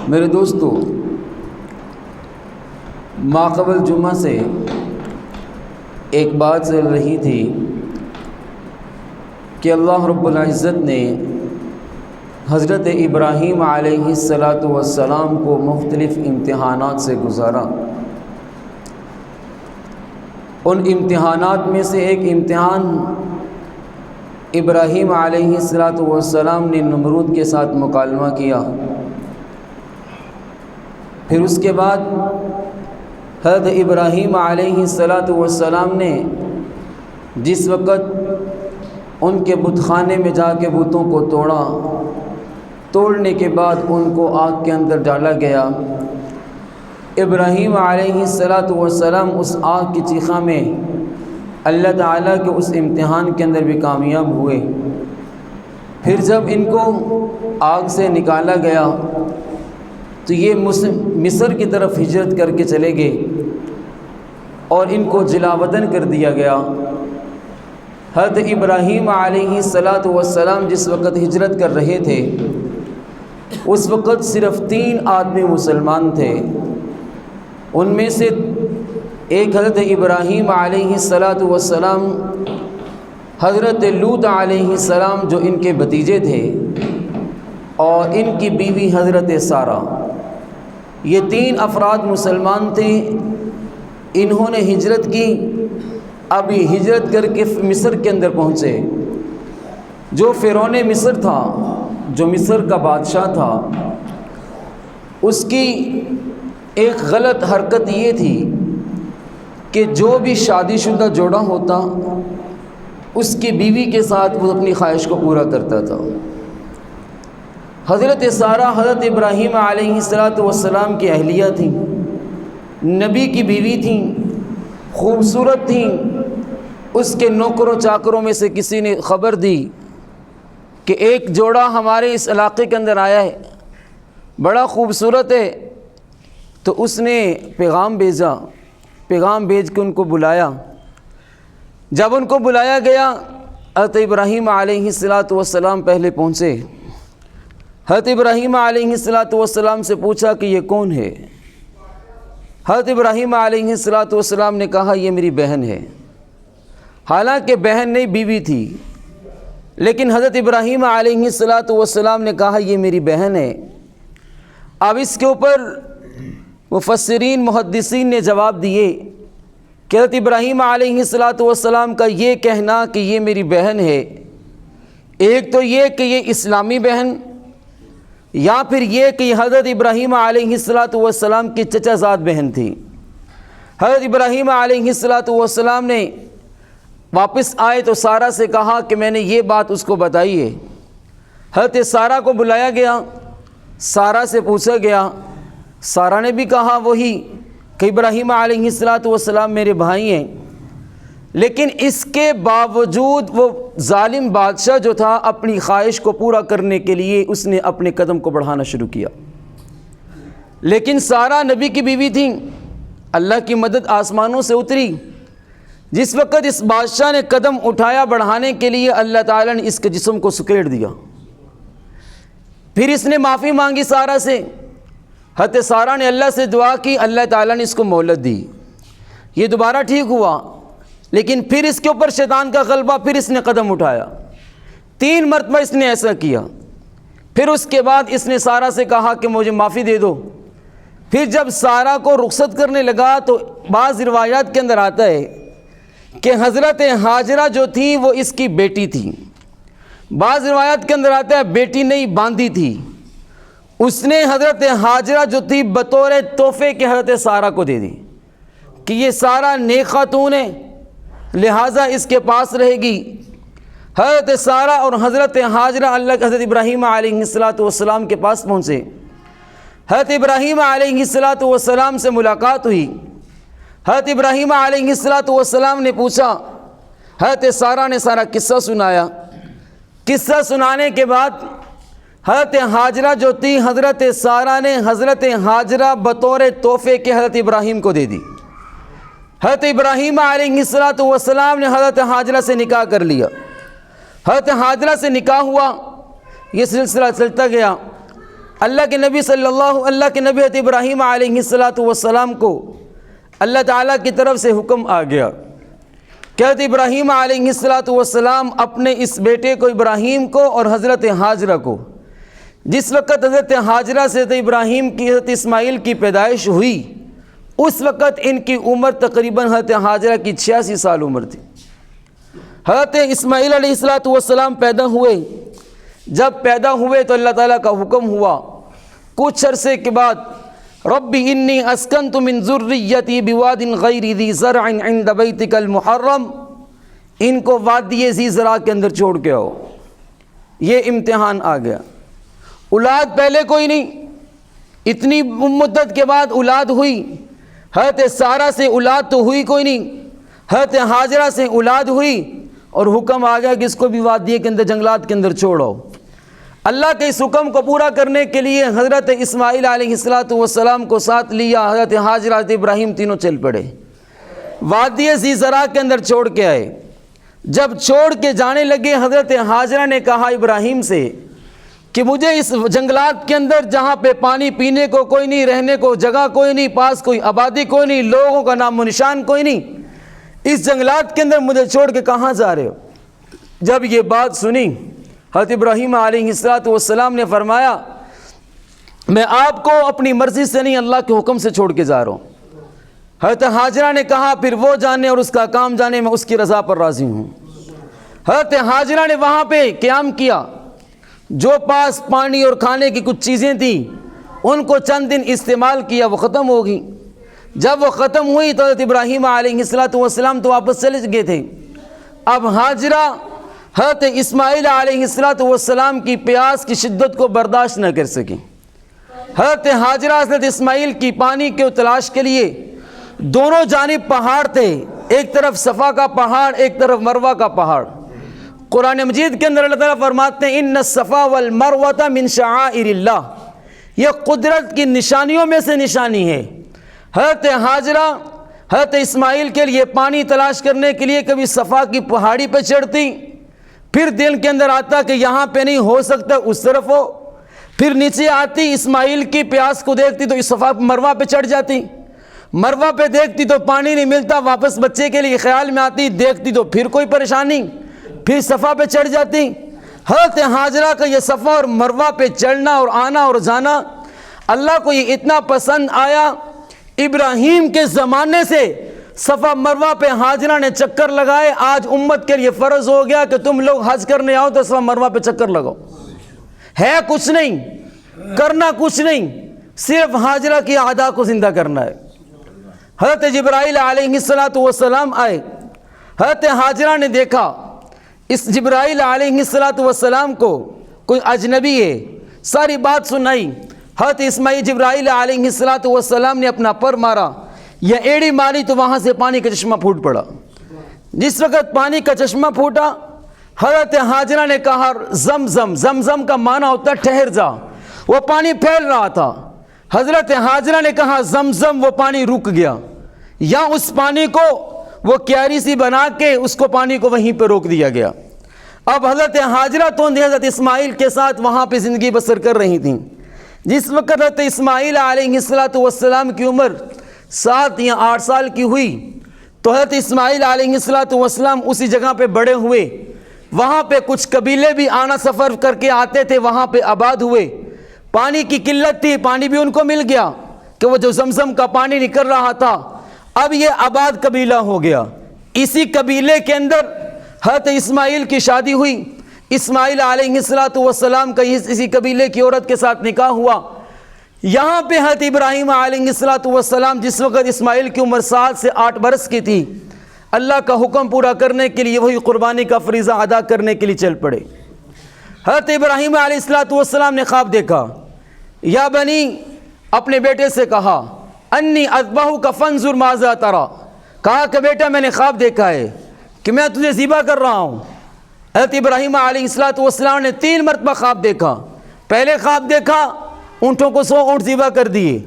میرے دوستو، ماقبل جمعہ سے ایک بات چل رہی تھی کہ اللہ رب العزت نے حضرت ابراہیم علیہ السلام کو مختلف امتحانات سے گزارا۔ ان امتحانات میں سے ایک امتحان ابراہیم علیہ السلام نے نمرود کے ساتھ مکالمہ کیا۔ پھر اس کے بعد حضرت ابراہیم علیہ السلام نے جس وقت ان کے بت خانے میں جا کے بتوں کو توڑنے کے بعد ان کو آگ کے اندر ڈالا گیا، ابراہیم علیہ السلام اس آگ کی چیخا میں اللہ تعالیٰ کے اس امتحان کے اندر بھی کامیاب ہوئے۔ پھر جب ان کو آگ سے نکالا گیا تو یہ مصر کی طرف ہجرت کر کے چلے گئے اور ان کو جلا وطن کر دیا گیا۔ حضرت ابراہیم علیہ السلام جس وقت ہجرت کر رہے تھے اس وقت صرف 3 آدمی مسلمان تھے۔ ان میں سے ایک حضرت ابراہیم علیہ السلام، حضرت لوط علیہ السلام جو ان کے بھتیجے تھے، اور ان کی بیوی حضرت سارہ۔ یہ 3 افراد مسلمان تھے۔ انہوں نے ہجرت کی۔ اب یہ ہجرت کر کے مصر کے اندر پہنچے۔ جو فرعون مصر تھا، جو مصر کا بادشاہ تھا، اس کی ایک غلط حرکت یہ تھی کہ جو بھی شادی شدہ جوڑا ہوتا اس کی بیوی کے ساتھ وہ اپنی خواہش کو پورا کرتا تھا۔ حضرت سارہ حضرت ابراہیم علیہ السلام کی اہلیہ تھیں، نبی کی بیوی تھیں، خوبصورت تھیں۔ اس کے نوکروں چاکروں میں سے کسی نے خبر دی کہ ایک جوڑا ہمارے اس علاقے کے اندر آیا ہے، بڑا خوبصورت ہے۔ تو اس نے پیغام بھیج کے ان کو بلایا۔ جب ان کو بلایا گیا، حضرت ابراہیم علیہ السلام پہلے پہنچے۔ حضرت ابراہیم علیہ السلام سے پوچھا کہ یہ کون ہے؟ حضرت ابراہیم علیہ السلام نے کہا یہ میری بہن ہے۔ حالانکہ بہن نہیں، بیوی تھی، لیکن حضرت ابراہیم علیہ السلام نے کہا یہ میری بہن ہے۔ اب اس کے اوپر مفسرین محدثین نے جواب دیے کہ حضرت ابراہیم علیہ السلام کا یہ کہنا کہ یہ میری بہن ہے، ایک تو یہ کہ یہ اسلامی بہن، یا پھر یہ کہ یہ حضرت ابراہیم علیہ السلام کی چچا زاد بہن تھی۔ حضرت ابراہیم علیہ السلام نے واپس آئے تو سارہ سے کہا کہ میں نے یہ بات اس کو بتائی ہے۔ حضرت سارہ کو بلایا گیا، سارہ سے پوچھا گیا، سارہ نے بھی کہا وہی کہ ابراہیم علیہ السلام میرے بھائی ہیں۔ لیکن اس کے باوجود وہ ظالم بادشاہ جو تھا اپنی خواہش کو پورا کرنے کے لیے اس نے اپنے قدم کو بڑھانا شروع کیا۔ لیکن سارہ نبی کی بیوی تھیں، اللہ کی مدد آسمانوں سے اتری۔ جس وقت اس بادشاہ نے قدم اٹھایا بڑھانے کے لیے، اللہ تعالیٰ نے اس کے جسم کو سکیڑ دیا۔ پھر اس نے معافی مانگی سارہ سے۔ حضرت سارہ نے اللہ سے دعا کی، اللہ تعالیٰ نے اس کو مہلت دی، یہ دوبارہ ٹھیک ہوا۔ لیکن پھر اس کے اوپر شیطان کا غلبہ، پھر اس نے قدم اٹھایا۔ 3 مرتبہ اس نے ایسا کیا۔ پھر اس کے بعد اس نے سارہ سے کہا کہ مجھے معافی دے دو۔ پھر جب سارہ کو رخصت کرنے لگا تو بعض روایات کے اندر آتا ہے کہ حضرت ہاجرہ جو تھی وہ اس کی بیٹی تھی۔ بعض روایات کے اندر آتا ہے بیٹی نہیں، باندھی تھی۔ اس نے حضرت ہاجرہ جو تھی بطور تحفے کے حضرت سارہ کو دے دی کہ یہ سارہ نیک خاتون ہے، لہٰذا اس کے پاس رہے گی۔ حضرت سارہ اور حضرت ہاجرہ اللہ کے حضرت ابراہیم علیہ السلام کے پاس پہنچے۔ حضرت ابراہیم علیہ السلام سے ملاقات ہوئی۔ حضرت ابراہیم علیہ السلام نے پوچھا، حضرت سارہ نے سارا قصہ سنایا۔ قصہ سنانے کے بعد حضرت ہاجرہ جو تھی، حضرت سارہ نے حضرت ہاجرہ بطور تحفے کے حضرت ابراہیم کو دے دی۔ حضرت ابراہیم علیہ السلام نے حضرت ہاجرہ سے نکاح کر لیا۔ حضرت ہاجرہ سے نکاح ہوا، یہ سلسلہ چلتا گیا۔ اللہ کے نبی حضرت ابراہیم علیہ السلام کو اللہ تعالیٰ کی طرف سے حکم آ گیا کہ حضرت ابراہیم علیہ السلام اپنے اس بیٹے کو ابراہیم کو اور حضرت حاجرہ کو، جس وقت حضرت حاجرہ سے حضرت ابراہیم کی حضرت اسماعیل کی پیدائش ہوئی اس وقت ان کی عمر تقریباً حضرت حاجرہ کی 86 سال عمر تھی۔ حضرت اسماعیل علیہ السلام پیدا ہوئے، جب پیدا ہوئے تو اللہ تعالیٰ کا حکم ہوا کچھ عرصے کے بعد، رب انی اسکنت من ذریتی بواد غیر ذی زرع عند بیتک المحرم، ان کو وادی ذی زرع کے اندر چھوڑ کے آؤ۔ یہ امتحان آ گیا، اولاد پہلے کوئی نہیں، اتنی مدت کے بعد اولاد ہوئی۔ حضرت سارہ سے اولاد تو ہوئی کوئی نہیں، حضرت حاجرہ سے اولاد ہوئی اور حکم آ گیا کہ اس کو بھی وادی کے اندر جنگلات کے اندر چھوڑو۔ اللہ کے اس حکم کو پورا کرنے کے لیے حضرت اسماعیل علیہ السلام کو ساتھ لیا، حضرت حاجرہ حضرت ابراہیم تینوں چل پڑے، وادی ذی زرع کے اندر چھوڑ کے آئے۔ جب چھوڑ کے جانے لگے حضرت حاجرہ نے کہا ابراہیم سے کہ مجھے اس جنگلات کے اندر جہاں پہ پانی پینے کو کوئی نہیں، رہنے کو جگہ کوئی نہیں، پاس کوئی آبادی کوئی نہیں، لوگوں کا نام و نشان کوئی نہیں، اس جنگلات کے اندر مجھے چھوڑ کے کہاں جا رہے ہو؟ جب یہ بات سنی حضرت ابراہیم علیہ السلام نے فرمایا میں آپ کو اپنی مرضی سے نہیں اللہ کے حکم سے چھوڑ کے جا رہا ہوں۔ حضرت حاجرہ نے کہا پھر وہ جانے اور اس کا کام جانے، میں اس کی رضا پر راضی ہوں۔ حضرت حاجرہ نے وہاں پہ قیام کیا، جو پاس پانی اور کھانے کی کچھ چیزیں تھیں ان کو چند دن استعمال کیا، وہ ختم ہو گئی۔ جب وہ ختم ہوئی تو حضرت ابراہیم علیہ السلام تو واپس چلے گئے تھے۔ اب حاجرہ حضرت اسماعیل علیہ السلام کی پیاس کی شدت کو برداشت نہ کر سکیں۔ حضرت حاجرہ حضرت اسماعیل کی پانی کے تلاش کے لیے دونوں جانب پہاڑ تھے، ایک طرف صفا کا پہاڑ، ایک طرف مروہ کا پہاڑ۔ قرآن مجید کے اندر اللہ تعالیٰ فرماتے ہیں ان الصفا والمروہ من شعائر اللہ، یہ قدرت کی نشانیوں میں سے نشانی ہے۔ حضرت حاجرہ حضرت اسماعیل کے لیے پانی تلاش کرنے کے لیے کبھی صفا کی پہاڑی پہ چڑھتی، پھر دل کے اندر آتا کہ یہاں پہ نہیں ہو سکتا اس طرف ہو، پھر نیچے آتی اسماعیل کی پیاس کو دیکھتی تو اس صفا مروہ پہ چڑھ جاتی، مروہ پہ دیکھتی تو پانی نہیں ملتا، واپس بچے کے لیے خیال میں آتی، دیکھتی تو پھر کوئی پریشانی، پھر صفا پہ چڑھ جاتی۔ حضرت حاجرہ کا یہ صفا اور مروہ پہ چڑھنا اور آنا اور جانا اللہ کو یہ اتنا پسند آیا، ابراہیم کے زمانے سے صفا مروہ پہ حاجرہ نے چکر لگائے۔ آج امت کے لیے فرض ہو گیا کہ تم لوگ حج کرنے آؤ تو صفا مروہ پہ چکر لگاؤ، ہے کچھ نہیں، کرنا کچھ نہیں، صرف حاجرہ کی عادا کو زندہ کرنا ہے۔ حضرت جبرائیل علیہ السلام آئے، حضرت حاجرہ نے دیکھا اس جبرائیل علیہ السلام کو کوئی اجنبی ہے، ساری بات سنائی۔ حضرت اسماعیل جبرائیل علیہ السلام نے اپنا پر مارا یا ایڑی ماری تو وہاں سے پانی کا چشمہ پھوٹ پڑا۔ جس وقت پانی کا چشمہ پھوٹا حضرت حاجرہ نے کہا زمزم کا معنی ہوتا ہے ٹھہر جا، وہ پانی پھیل رہا تھا۔ حضرت حاجرہ نے کہا زمزم، وہ پانی رک گیا، یا اس پانی کو وہ کیاری سی بنا کے اس کو پانی کو وہیں پہ روک دیا گیا۔ اب حضرت حاجرہ تو حضرت اسماعیل کے ساتھ وہاں پہ زندگی بسر کر رہی تھیں۔ جس وقت حضرت اسماعیل علیہ السلام کی عمر 7 یا 8 سال کی ہوئی تو حضرت اسماعیل علیہ السلام اسی جگہ پہ بڑے ہوئے۔ وہاں پہ کچھ قبیلے بھی آنا سفر کر کے آتے تھے، وہاں پہ آباد ہوئے۔ پانی کی قلت تھی، پانی بھی ان کو مل گیا کہ وہ جو زمزم کا پانی نکل رہا تھا اب یہ آباد قبیلہ ہو گیا۔ اسی قبیلے کے اندر حضرت اسماعیل کی شادی ہوئی، اسماعیل علیہ السلام کا اسی قبیلے کی عورت کے ساتھ نکاح ہوا۔ یہاں پہ حضرت ابراہیم علیہ السلام جس وقت اسماعیل کی عمر 7 سے 8 برس کی تھی، اللہ کا حکم پورا کرنے کے لیے وہی قربانی کا فریضہ ادا کرنے کے لیے چل پڑے۔ حضرت ابراہیم علیہ السلام نے خواب دیکھا، یا بنی، اپنے بیٹے سے کہا انی اذبحک فانظر ماذا تری، کہا کہ بیٹا میں نے خواب دیکھا ہے کہ میں تجھے ذبح کر رہا ہوں۔ حضرت ابراہیم علیہ السلام نے 3 مرتبہ خواب دیکھا۔ پہلے خواب دیکھا اونٹوں کو 100 اونٹ ذبح کر دیے،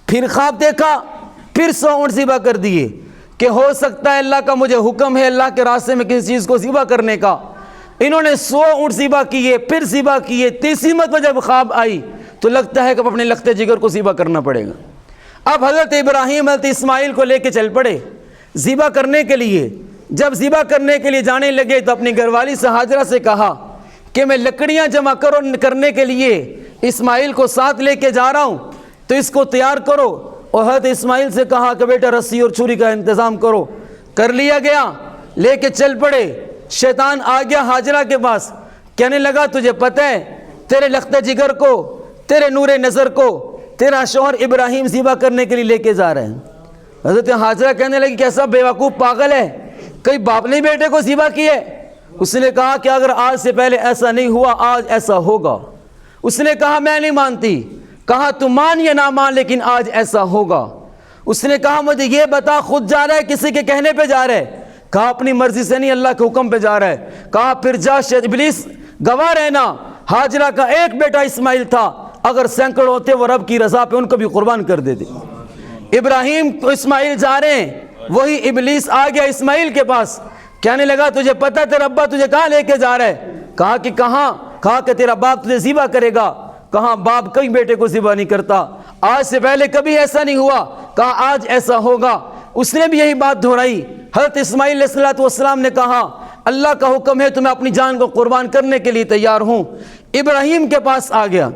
پھر خواب دیکھا پھر 100 اونٹ ذبح کر دیے کہ ہو سکتا ہے اللہ کا مجھے حکم ہے اللہ کے راستے میں کسی چیز کو ذبح کرنے کا۔ انہوں نے 100 اونٹ ذبح کیے، پھر ذبح کیے۔ تیسری مرتبہ جب خواب آئی تو لگتا ہے کہ اپنے لخت جگر کو ذبح کرنا پڑے گا۔ اب حضرت ابراہیم حضرت اسماعیل کو لے کے چل پڑے ذبح کرنے کے لیے۔ جب ذبح کرنے کے لیے جانے لگے تو اپنی گھر والی سے ہاجرہ سے کہا کہ میں لکڑیاں جمع کرنے کے لیے اسماعیل کو ساتھ لے کے جا رہا ہوں، تو اس کو تیار کرو۔ اور حضرت اسماعیل سے کہا کہ بیٹا رسی اور چھری کا انتظام کرو۔ کر لیا گیا، لے کے چل پڑے۔ شیطان آ گیا حاجرہ کے پاس، کہنے لگا تجھے پتہ ہے تیرے لخت جگر کو، تیرے نور نظر کو تیرا شوہر ابراہیم ذبح کرنے کے لیے لے کے جا رہے ہیں۔ حضرت حاجرہ کہنے لگی کیسا بیوقوف پاگل ہے، کئی باپ نے بیٹے کو ذبح کیا ہے؟ اس نے کہا کہ اگر آج سے پہلے ایسا نہیں ہوا آج ایسا ہوگا۔ اس نے کہا میں نہیں مانتی۔ کہا تو مان یا نہ مان لیکن آج ایسا ہوگا۔ اس نے کہا مجھے یہ بتا خود جا رہا ہے کسی کے کہنے پہ جا رہا ہے؟ کہا اپنی مرضی سے نہیں، اللہ کے حکم پہ جا رہا ہے۔ کہا پھر جا ابلیس گواہ رہنا، حاجرہ کا ایک بیٹا اسماعیل تھا، اگر سینکڑوں ہوتے وہ رب کی رضا پہ ان کو بھی قربان کر دیتے۔ ابراہیم تو اسماعیل جا رہے ہیں، وہی ابلیس آ گیا اسماعیل کے پاس، کہنے لگا تجھے پتہ تیرا ابا تجھے کہاں لے کے جا رہا ہے؟ کہا کہ کہاں؟ کہا کہ تیرا باپ تجھے ذبح کرے گا۔ کہا باپ کئی بیٹے کو ذبح نہیں کرتا، آج سے پہلے کبھی ایسا نہیں ہوا۔ کہا آج ایسا ہوگا۔ اس نے بھی یہی بات دہرائی۔ حضرت اسماعیل علیہ السلام نے کہا اللہ کا حکم ہے تو میں اپنی جان کو قربان کرنے کے لیے تیار ہوں۔ ابراہیم کے پاس آ گیا۔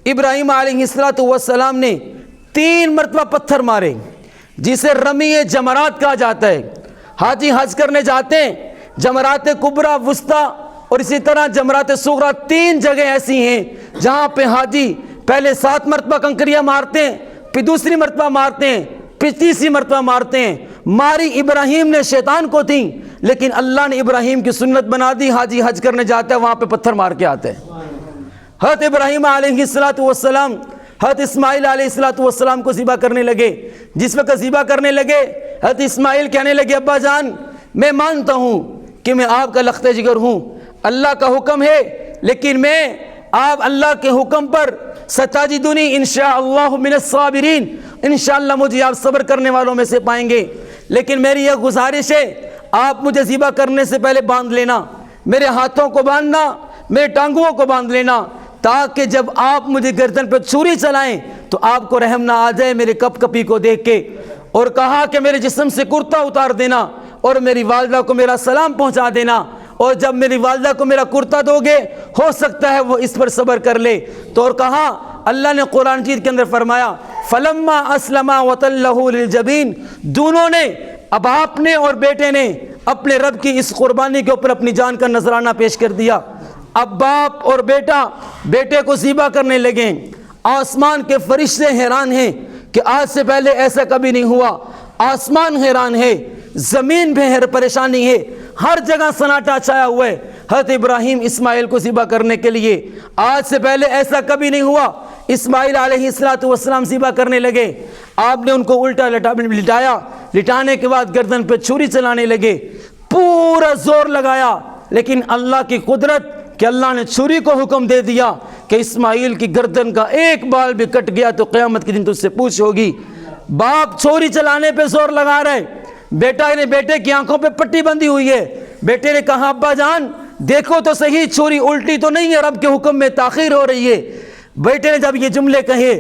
ابراہیم علیہ السلام نے 3 مرتبہ پتھر مارے، جسے رمی جمرات کہا جاتا ہے۔ حاجی حج کرنے جاتے ہیں، جمرات کبریٰ، وسطیٰ اور اسی طرح جمرات صغریٰ، 3 جگہ ایسی ہیں جہاں پہ حاجی پہلے 7 مرتبہ کنکریاں مارتے ہیں، پھر دوسری مرتبہ مارتے ہیں، پھر تیسری مرتبہ مارتے ہیں۔ ماری ابراہیم نے شیطان کو تھی، لیکن اللہ نے ابراہیم کی سنت بنا دی، حاجی حج کرنے جاتا ہے وہاں پہ پتھر مار کے آتے ہیں۔ حضرت ابراہیم علیہ السلام حضرت اسماعیل علیہ السلام کو ذبح کرنے لگے۔ جس وقت ذبح کرنے لگے حضرت اسماعیل کہنے لگے ابا جان میں مانتا ہوں کہ میں آپ کا لخت جگر ہوں، اللہ کا حکم ہے، لیکن میں آپ اللہ کے حکم پر ستجدنی انشاءاللہ من الصابرین، انشاءاللہ مجھے آپ صبر کرنے والوں میں سے پائیں گے، لیکن میری یہ گزارش ہے آپ مجھے ذبح کرنے سے پہلے باندھ لینا، میرے ہاتھوں کو باندھنا، میرے ٹانگوں کو باندھ لینا، تاکہ جب آپ مجھے گردن پہ چھری چلائیں تو آپ کو رحم نہ آ جائے میرے کپ کپی کو دیکھ کے۔ اور کہا کہ میرے جسم سے کرتا اتار دینا اور میری والدہ کو میرا سلام پہنچا دینا، اور جب میری والدہ کو میرا کرتا دو گے ہو سکتا ہے وہ اس پر صبر کر لے۔ تو اور کہا اللہ نے قرآن مجید کے اندر فرمایا فلما اسلما وتلہ للجبین، دونوں نے، اب آپ نے اور بیٹے نے اپنے رب کی اس قربانی کے اوپر اپنی جان کا نذرانہ پیش کر دیا۔ اب باپ اور بیٹا بیٹے کو ذبح کرنے لگے۔ آسمان کے فرشتے حیران ہیں کہ آج سے پہلے ایسا کبھی نہیں ہوا، آسمان حیران ہے، زمین بھی پریشانی ہے، ہر جگہ سناٹا چھایا ہوا ہے حضرت ابراہیم اسماعیل کو ذبح کرنے کے لیے۔ آج سے پہلے ایسا کبھی نہیں ہوا۔ اسماعیل علیہ السلام ذبح کرنے لگے، آپ نے ان کو الٹا لٹایا، لٹانے کے بعد گردن پہ چھری چلانے لگے، پورا زور لگایا، لیکن اللہ کی قدرت کہ اللہ نے چھری کو حکم دے دیا کہ اسماعیل کی گردن کا ایک بال بھی کٹ گیا تو قیامت کے دن تجھ سے پوچھ ہوگی۔ باپ چھری چلانے پہ زور لگا رہے، بیٹے کی آنکھوں پہ پٹی بندھی ہوئی ہے۔ بیٹے نے کہا ابا جان دیکھو تو صحیح چھری الٹی تو نہیں ہے، رب کے حکم میں تاخیر ہو رہی ہے۔ بیٹے نے جب یہ جملے کہے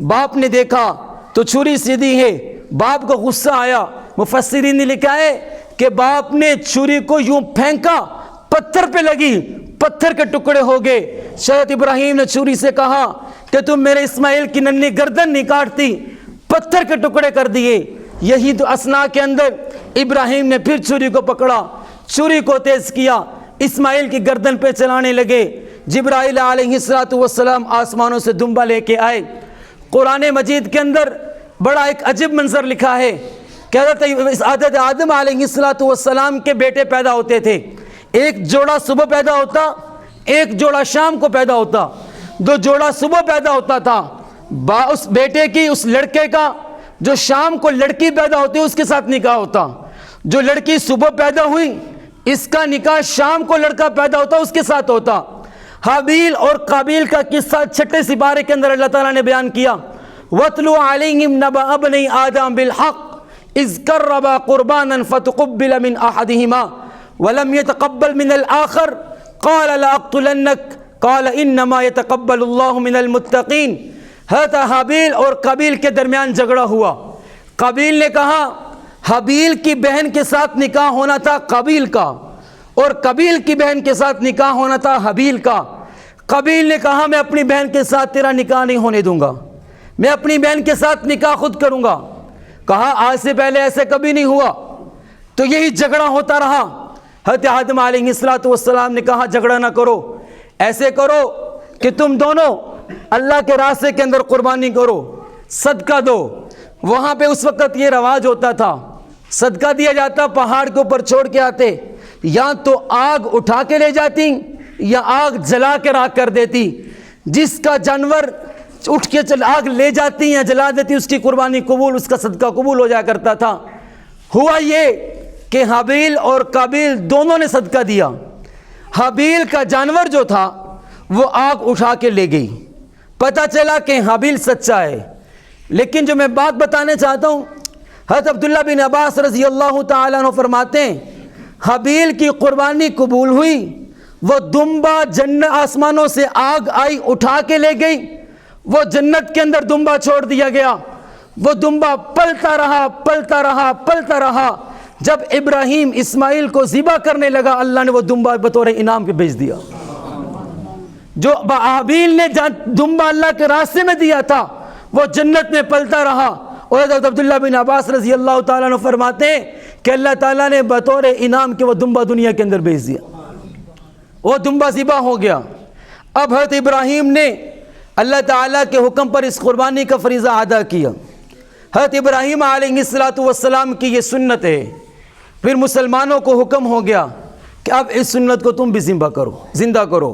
باپ نے دیکھا تو چھری سیدھی ہے، باپ کو غصہ آیا۔ مفسرین نے لکھا ہے کہ باپ نے چھری کو یوں پھینکا، پتھر پہ لگی، پتھر کے ٹکڑے ہو گئے۔ حضرت ابراہیم نے چھری سے کہا کہ تم میرے اسماعیل کی ننھی گردن نہیں کاٹتی، پتھر کے ٹکڑے کر دیے۔ یہی تو اسنا کے اندر ابراہیم نے پھر چھری کو پکڑا، چھری کو تیز کیا، اسماعیل کی گردن پہ چلانے لگے۔ جبرائیل علیہ السلام آسمانوں سے دمبا لے کے آئے۔ قرآن مجید کے اندر بڑا ایک عجیب منظر لکھا ہے کہ حضرت آدم علیہ السلام کے بیٹے پیدا ہوتے تھے، ایک جوڑا صبح پیدا ہوتا، ایک جوڑا شام کو پیدا ہوتا۔ جو جوڑا صبح پیدا ہوتا تھا اس بیٹے کی، اس لڑکے کا، جو شام کو لڑکی پیدا ہوتی اس کے ساتھ نکاح ہوتا۔ جو لڑکی صبح پیدا ہوئی اس کا نکاح شام کو لڑکا پیدا ہوتا اس کے ساتھ ہوتا۔ حابیل اور قابیل کا قصہ 6 سپارے کے اندر اللہ تعالیٰ نے بیان کیا، وَاتْلُ عَلَيْهِمْ نَبَأَ ابْنَيْ آدَمَ بِالْحَقِّ إِذْ قَرَّبَا قُرْبَانًا فَتُقُبِّلَ مِنْ أَحَدِهِمَا وَلَمْ يَتَقَبَّلْ مِنَ الْآخَرِ قَالَ لَأَقْتُلَنَّكَ قَالَ إِنَّمَا يَتَقَبَّلُ اللَّهُ مِنَ الْمُتَّقِينَ۔ حضرت حابیل اور قابیل کے درمیان جھگڑا ہوا. قابیل نے کہا حابیل کی بہن کے ساتھ نکاح ہونا تھا قابیل کا، اور قابیل کی بہن کے ساتھ نکاح ہونا تھا حابیل کا. قابیل نے کہا میں اپنی بہن کے ساتھ تیرا نکاح نہیں ہونے دوں گا، میں اپنی بہن کے ساتھ نکاح خود کروں گا. کہا آج سے پہلے ایسے کبھی نہیں ہوا. تو یہی جھگڑا ہوتا رہا. حضرت آدم علیہ السلام نے کہا جھگڑا نہ کرو، ایسے کرو کہ تم دونوں اللہ کے راستے کے اندر قربانی کرو، صدقہ دو. وہاں پہ اس وقت یہ رواج ہوتا تھا، صدقہ دیا جاتا، پہاڑ کے اوپر چھوڑ کے آتے، یا تو آگ اٹھا کے لے جاتی یا آگ جلا کے راکھ کر دیتی. جس کا جانور اٹھ کے آگ لے جاتی یا جلا دیتی اس کی قربانی قبول، اس کا صدقہ قبول ہو جایا کرتا تھا. ہوا یہ کہ حابیل اور قابیل دونوں نے صدقہ دیا. حابیل کا جانور جو تھا وہ آگ اٹھا کے لے گئی. پتہ چلا کہ حابیل سچا ہے. لیکن جو میں بات بتانے چاہتا ہوں، حضرت عبداللہ بن عباس رضی اللہ تعالیٰ عنہ فرماتے ہیں حابیل کی قربانی قبول ہوئی، وہ دمبا جنت آسمانوں سے آگ آئی اٹھا کے لے گئی، وہ جنت کے اندر دمبا چھوڑ دیا گیا. وہ دمبا پلتا رہا پلتا رہا پلتا رہا. جب ابراہیم اسماعیل کو ذبح کرنے لگا اللہ نے وہ دمبا بطور انعام کے بھیج دیا. جو حابیل نے دمبا اللہ کے راستے میں دیا تھا وہ جنت میں پلتا رہا. اور حضرت عبداللہ بن عباس رضی اللہ تعالیٰ عنہ فرماتے ہیں کہ اللہ تعالیٰ نے بطور انعام کے وہ دمبا دنیا کے اندر بھیج دیا، وہ دمبا ذبح ہو گیا. اب حضرت ابراہیم نے اللہ تعالیٰ کے حکم پر اس قربانی کا فریضہ ادا کیا. حضرت ابراہیم علیہ السلام کی یہ سنت ہے. پھر مسلمانوں کو حکم ہو گیا کہ اب اس سنت کو تم بھی زندہ کرو.